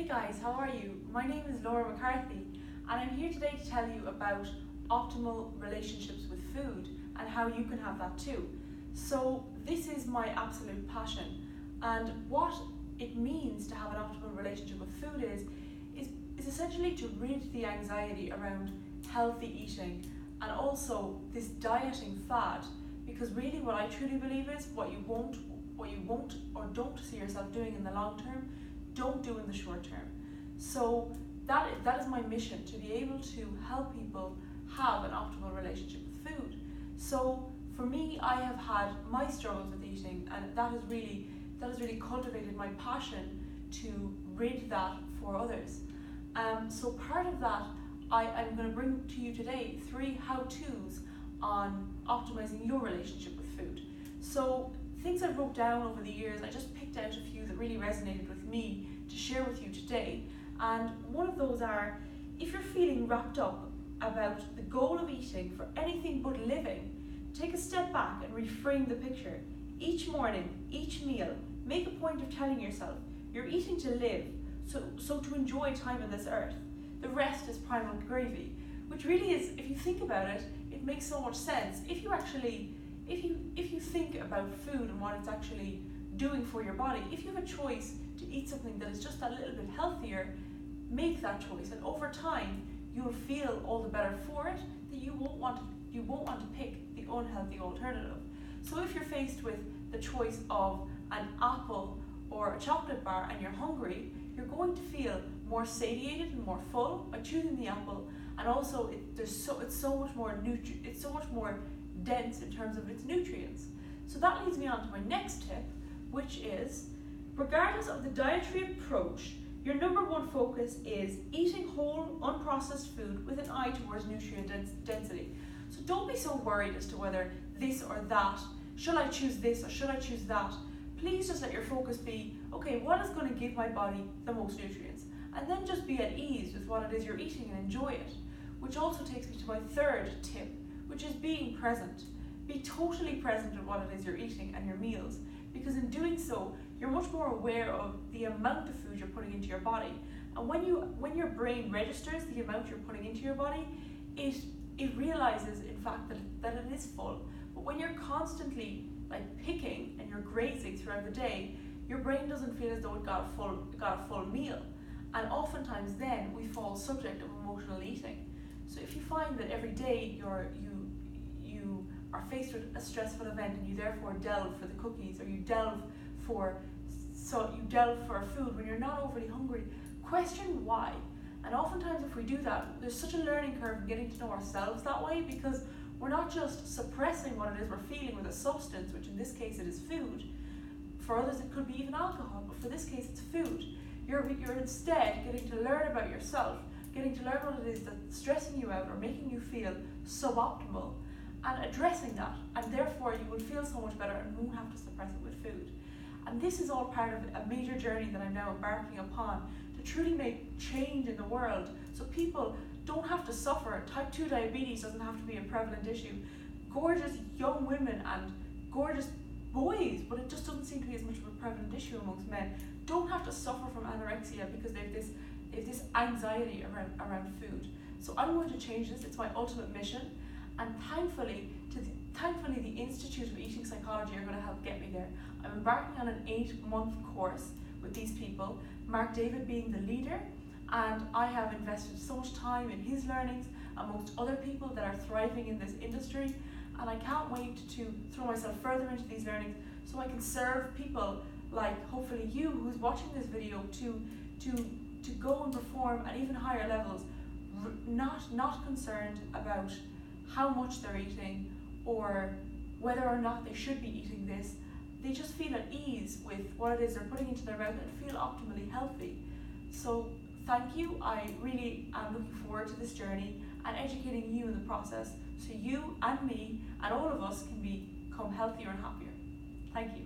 guys, how are you? My name is Laura McCarthy and I'm here today to tell you about optimal relationships with food and how you can have that too. So this is my absolute passion, and what it means to have an optimal relationship with food is essentially to rid the anxiety around healthy eating and also this dieting fad, because really what I truly believe is what you won't or don't see yourself doing in the long term, don't do in the short term. So that is my mission, to be able to help people have an optimal relationship with food. So for me, I have had my struggles with eating, and that has really cultivated my passion to rid that for others. So part of that, I'm going to bring to you today 3 how-tos on optimizing your relationship with food. So things I wrote down over the years, I just picked out a few that really resonated with me to share with you today. And one of those are, if you're feeling wrapped up about the goal of eating for anything but living, take a step back and reframe the picture. Each morning, each meal, make a point of telling yourself you're eating to live, so to enjoy time on this earth. The rest is primal gravy, which really is, if you think about it, it makes so much sense. If you think about food and what it's actually doing for your body, if you have a choice to eat something that is just a little bit healthier, make that choice, and over time you'll feel all the better for it, that you won't want to pick the unhealthy alternative. So if you're faced with the choice of an apple or a chocolate bar and you're hungry, you're going to feel more satiated and more full by choosing the apple, and also it's so much more dense in terms of its nutrients. So that leads me on to my next tip, which is, regardless of the dietary approach, your number one focus is eating whole, unprocessed food with an eye towards nutrient density. So don't be so worried as to whether this or that, should I choose this or should I choose that? Please just let your focus be, okay, what is going to give my body the most nutrients? And then just be at ease with what it is you're eating and enjoy it. Which also takes me to my third tip, which is being present. Be totally present at what it is you're eating and your meals, because in doing so, you're much more aware of the amount of food you're putting into your body. And when your brain registers the amount you're putting into your body, it realizes, in fact, that it is full. But when you're constantly picking and you're grazing throughout the day, your brain doesn't feel as though it got a full meal. And oftentimes then we fall subject of emotional eating. So if you find that every day you are faced with a stressful event and you therefore delve for the cookies, or you delve for food when you're not overly hungry, question why. And oftentimes if we do that, there's such a learning curve in getting to know ourselves that way, because we're not just suppressing what it is we're feeling with a substance, which in this case it is food. For others it could be even alcohol, but for this case it's food. You're instead getting to learn about yourself, getting to learn what it is that's stressing you out or making you feel suboptimal, and addressing that, and therefore you will feel so much better and won't have to suppress it with food. And this is all part of a major journey that I'm now embarking upon to truly make change in the world, so people don't have to suffer. Type 2 diabetes doesn't have to be a prevalent issue. Gorgeous young women and gorgeous boys, but it just doesn't seem to be as much of a prevalent issue amongst men, don't have to suffer from anorexia because they have this anxiety around food. So I'm going to change this. It's my ultimate mission, and thankfully the Institute of Eating Psychology are going to help get me there. I'm embarking on an 8-month course with these people, Mark David being the leader, and I have invested so much time in his learnings amongst other people that are thriving in this industry, and I can't wait to throw myself further into these learnings so I can serve people like hopefully you who's watching this video to go and perform at even higher levels, not concerned about how much they're eating or whether or not they should be eating this. They just feel at ease with what it is they're putting into their mouth and feel optimally healthy. So thank you. I really am looking forward to this journey and educating you in the process, so you and me and all of us can become healthier and happier. Thank you.